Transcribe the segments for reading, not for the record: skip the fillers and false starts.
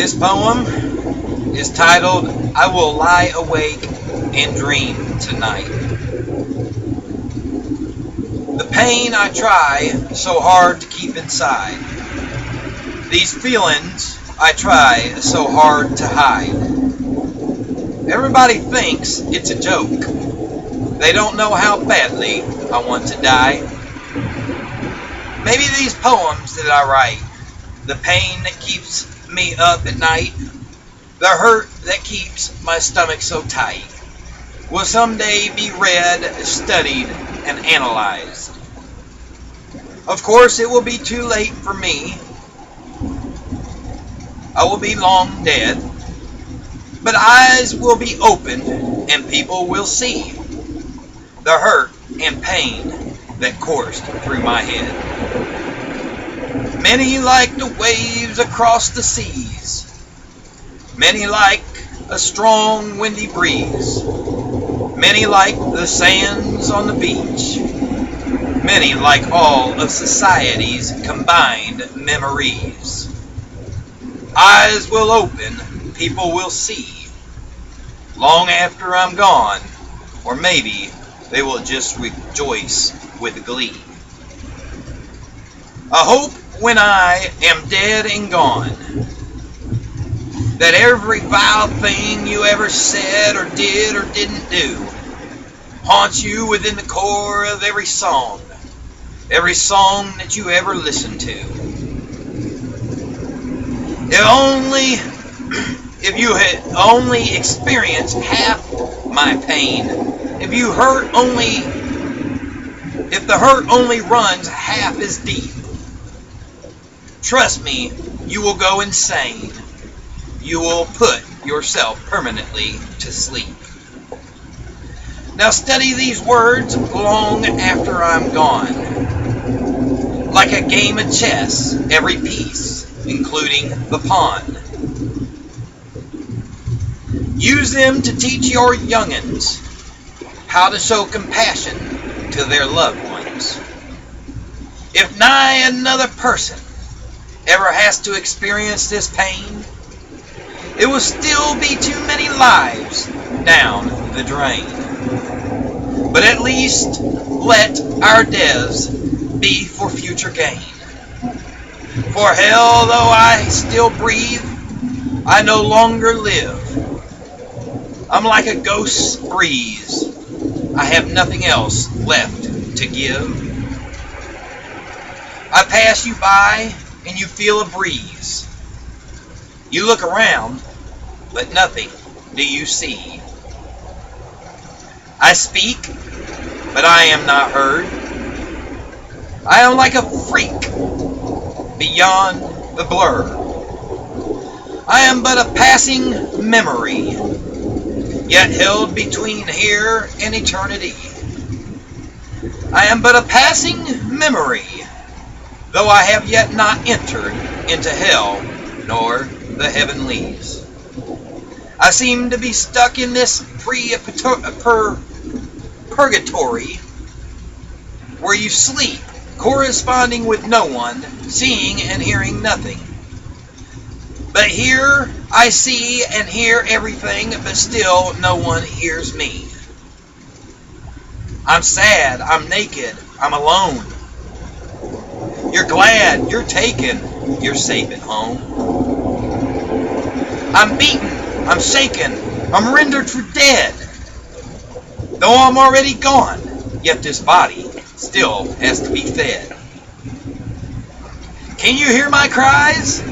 This poem is titled, I Will Lie Awake and Dream Tonight. The pain I try so hard to keep inside. These feelings I try so hard to hide. Everybody thinks it's a joke. They don't know how badly I want to die. Maybe these poems that I write, the pain that keeps me up at night, the hurt that keeps my stomach so tight, will someday be read, studied, and analyzed. Of course, it will be too late for me. I will be long dead, but eyes will be opened and people will see the hurt and pain that coursed through my head. Many like the waves across the seas. Many like a strong windy breeze. Many like the sands on the beach. Many like all of society's combined memories. Eyes will open, people will see. Long after I'm gone, or maybe they will just rejoice with glee. I hope when I am dead and gone, that every vile thing you ever said or did or didn't do haunts you within the core of every song that you ever listened to. If you had only experienced half my pain, if the hurt only runs half as deep, trust me, you will go insane. You will put yourself permanently to sleep. Now study these words long after I'm gone. Like a game of chess, every piece, including the pawn. Use them to teach your young'uns how to show compassion to their loved ones. If nigh another person ever has to experience this pain, it will still be too many lives down the drain. But at least let our deaths be for future gain. For hell, though I still breathe, I no longer live. I'm like a ghost breeze. I have nothing else left to give. I pass you by and you feel a breeze. You look around, but nothing do you see. I speak, but I am not heard. I am like a freak beyond the blur. I am but a passing memory, yet held between here and eternity. I am but a passing memory, though I have yet not entered into hell nor the heavenlies. I seem to be stuck in this purgatory where you sleep, corresponding with no one, seeing and hearing nothing. But here I see and hear everything, but still no one hears me. I'm sad, I'm naked, I'm alone. You're glad, you're taken, you're safe at home. I'm beaten, I'm shaken, I'm rendered for dead. Though I'm already gone, yet this body still has to be fed. Can you hear my cries?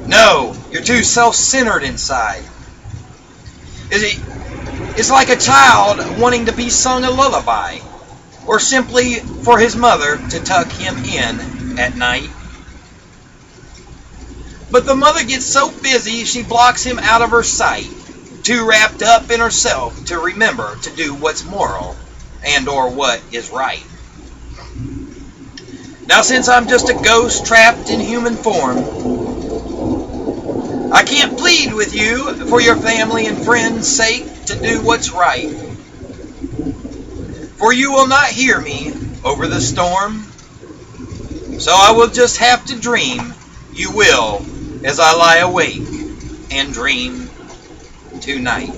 No, you're too self-centered inside. It's like a child wanting to be sung a lullaby, or simply for his mother to tuck him in at night. But the mother gets so busy she blocks him out of her sight, too wrapped up in herself to remember to do what's moral and or what is right. Now since I'm just a ghost trapped in human form, I can't plead with you for your family and friends' sake to do what's right. For you will not hear me over the storm, so I will just have to dream you will as I lie awake and dream tonight.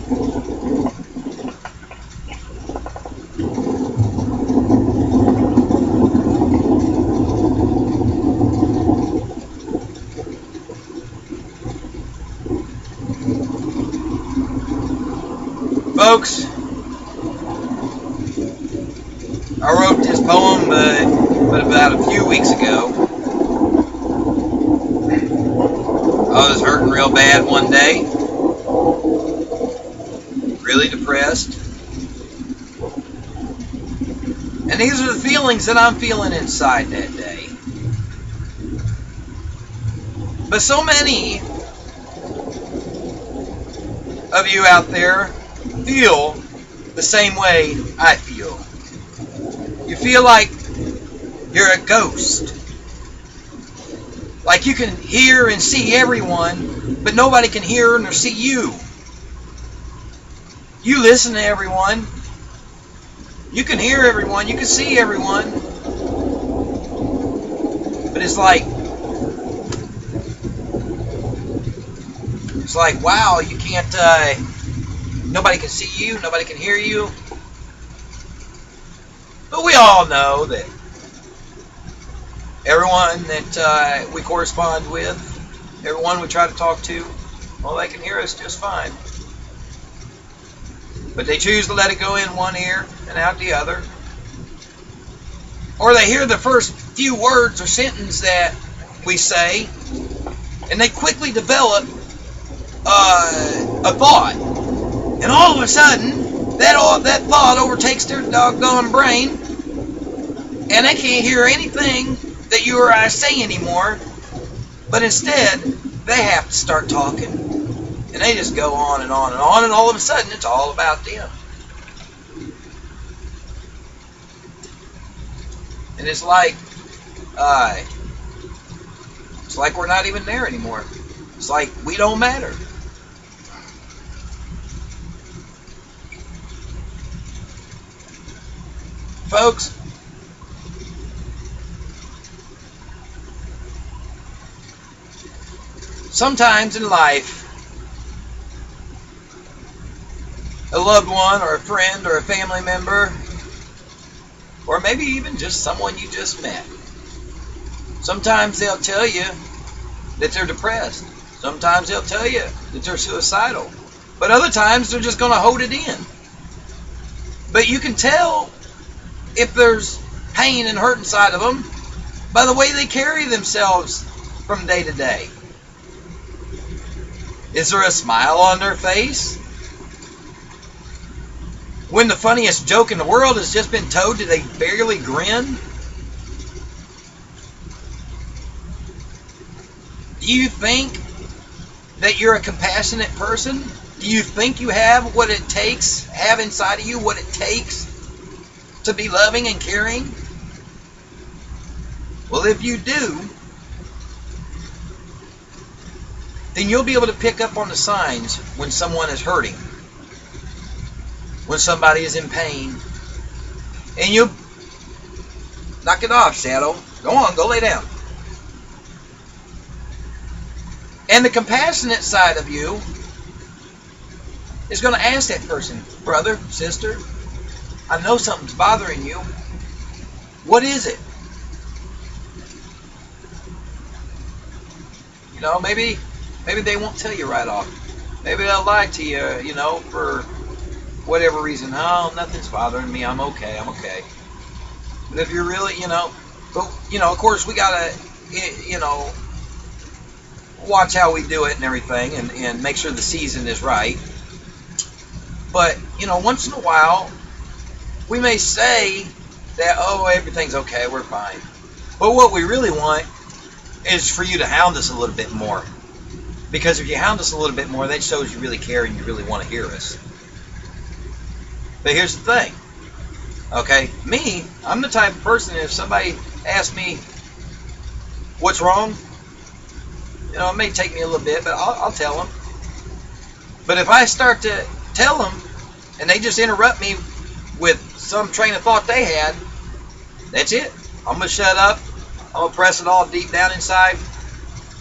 Folks, I wrote this poem but about a few weeks ago. I was hurting real bad one day, really depressed. And these are the feelings that I'm feeling inside that day. But so many of you out there feel the same way I feel. You feel like you're a ghost. Like you can hear and see everyone, but nobody can hear nor see you. You listen to everyone. You can hear everyone. You can see everyone. But it's like, wow, you can't, nobody can see you. Nobody can hear you. But we all know that everyone that we correspond with, everyone we try to talk to, well, they can hear us just fine. But they choose to let it go in one ear and out the other. Or they hear the first few words or sentence that we say, and they quickly develop a thought. And all of a sudden, that thought overtakes their doggone brain, and they can't hear anything that you or I say anymore. But instead, they have to start talking. And they just go on and on and on, and all of a sudden, it's all about them. And it's like we're not even there anymore. It's like we don't matter. Folks, sometimes in life, a loved one or a friend or a family member, or maybe even just someone you just met, sometimes they'll tell you that they're depressed. Sometimes they'll tell you that they're suicidal. But other times they're just going to hold it in. But you can tell if there's pain and hurt inside of them by the way they carry themselves from day to day. Is there a smile on their face? When the funniest joke in the world has just been told, do they barely grin? Do you think that you're a compassionate person? Do you think you have what it takes, have inside of you what it takes to be loving and caring? Well, if you do, then you'll be able to pick up on the signs when someone is hurting, when somebody is in pain, and you knock it off, Shadow. Go on, go lay down. And the compassionate side of you is going to ask that person, brother, sister, I know something's bothering you. What is it? You know, maybe they won't tell you right off. Maybe they'll lie to you, you know, for whatever reason. Oh, nothing's bothering me. I'm okay. But if you're really, of course we gotta, watch how we do it and everything, and make sure the season is right. But, once in a while, we may say that, oh, everything's okay, we're fine. But what we really want is for you to hound us a little bit more. Because if you hound us a little bit more, that shows you really care and you really want to hear us. But here's the thing. Okay, me, I'm the type of person, if somebody asks me what's wrong, it may take me a little bit, but I'll tell them. But if I start to tell them, and they just interrupt me with some train of thought they had, that's it. I'm going to shut up. I'm going to press it all deep down inside,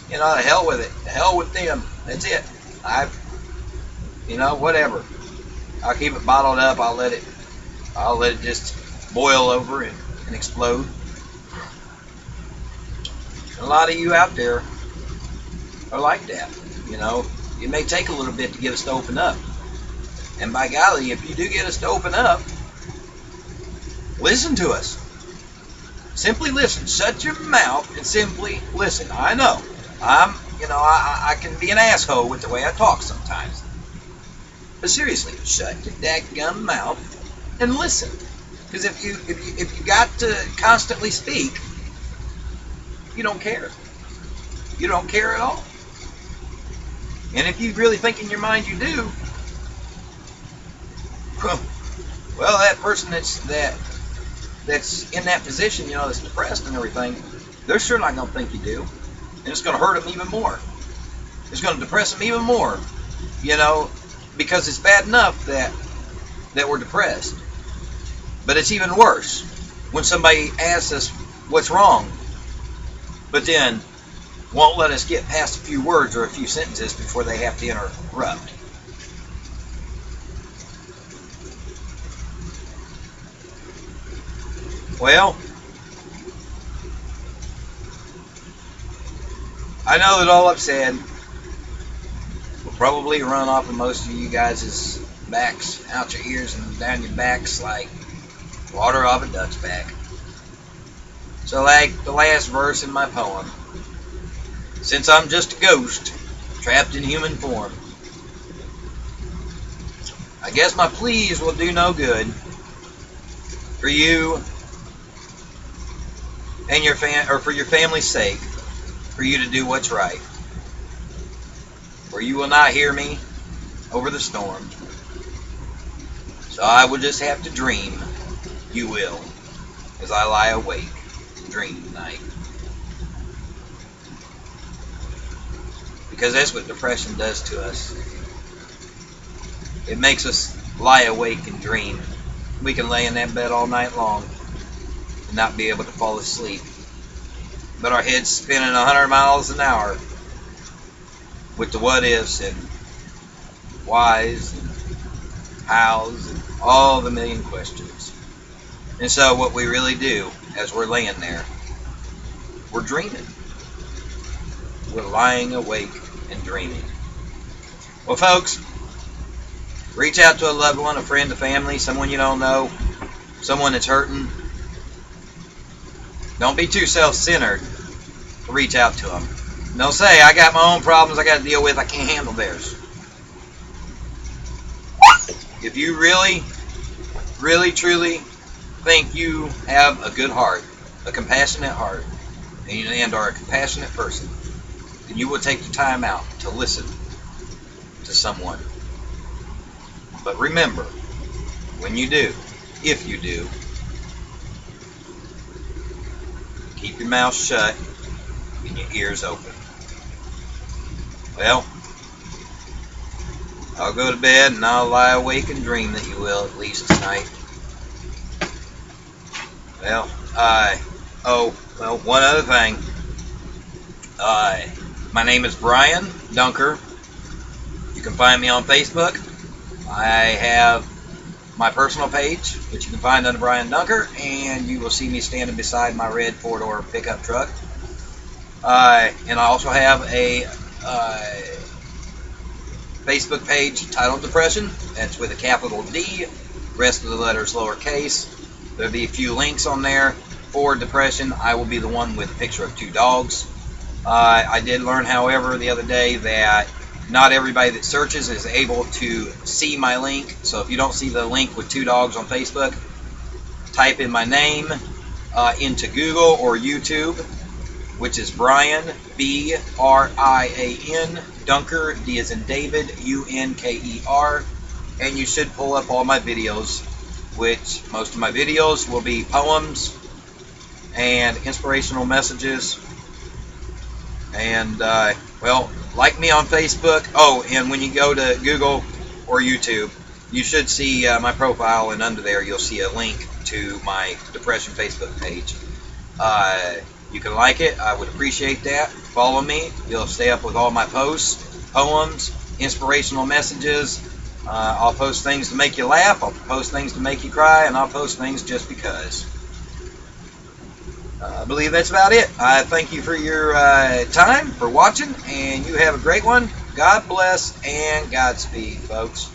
The hell with it. The hell with them. That's it. Whatever. I'll keep it bottled up. I'll let it just boil over and explode. A lot of you out there are like that. It may take a little bit to get us to open up. And by golly, if you do get us to open up, listen to us. Simply listen. Shut your mouth and simply listen. I know. I can be an asshole with the way I talk sometimes. But seriously, shut your dadgum mouth and listen. Because if you got to constantly speak, you don't care. You don't care at all. And if you really think in your mind you do, well, that person that's in that position, that's depressed and everything, they're sure not going to think you do. And it's going to hurt them even more. It's going to depress them even more, because it's bad enough that we're depressed. But it's even worse when somebody asks us what's wrong, but then won't let us get past a few words or a few sentences before they have to interrupt. Well, I know that all I've said will probably run off of most of you guys' backs, out your ears and down your backs like water off a duck's back. So like the last verse in my poem, since I'm just a ghost trapped in human form, I guess my pleas will do no good for you and for your family's sake, for you to do what's right. For you will not hear me over the storm. So I will just have to dream, you will, as I lie awake and dream tonight. Because that's what depression does to us. It makes us lie awake and dream. We can lay in that bed all night long and not be able to fall asleep. But our head's spinning 100 miles an hour with the what ifs and whys and hows and all the million questions. And so what we really do as we're laying there, we're dreaming. We're lying awake and dreaming. Well, folks, reach out to a loved one, a friend, a family, someone you don't know, someone that's hurting. Don't be too self-centered. Reach out to them. Don't say, I got my own problems I got to deal with, I can't handle theirs. If you really, really, truly think you have a good heart, a compassionate heart, and are a compassionate person, then you will take the time out to listen to someone. But remember, when you do, if you do, keep your mouth shut and your ears open. Well, I'll go to bed and I'll lie awake and dream that you will, at least tonight. Well, one other thing. My name is Brian Dunker. You can find me on Facebook. I have my personal page, which you can find under Brian Dunker, and you will see me standing beside my red 4-door pickup truck. And I also have a Facebook page titled Depression. That's with a capital D, rest of the letters lowercase. There'll be a few links on there for depression. I will be the one with a picture of 2 dogs. I did learn, however, the other day that not everybody that searches is able to see my link. So if you don't see the link with 2 dogs on Facebook, type in my name into Google or YouTube, which is Brian, B-R-I-A-N, Dunker, D as in David, U-N-K-E-R, and you should pull up all my videos, which most of my videos will be poems and inspirational messages. And, well, like me on Facebook. Oh, and when you go to Google or YouTube, you should see my profile, and under there you'll see a link to my depression Facebook page. You can like it. I would appreciate that. Follow me. You'll stay up with all my posts, poems, inspirational messages. I'll post things to make you laugh. I'll post things to make you cry. And I'll post things just because. I believe that's about it. I thank you for your time, for watching, and you have a great one. God bless and Godspeed, folks.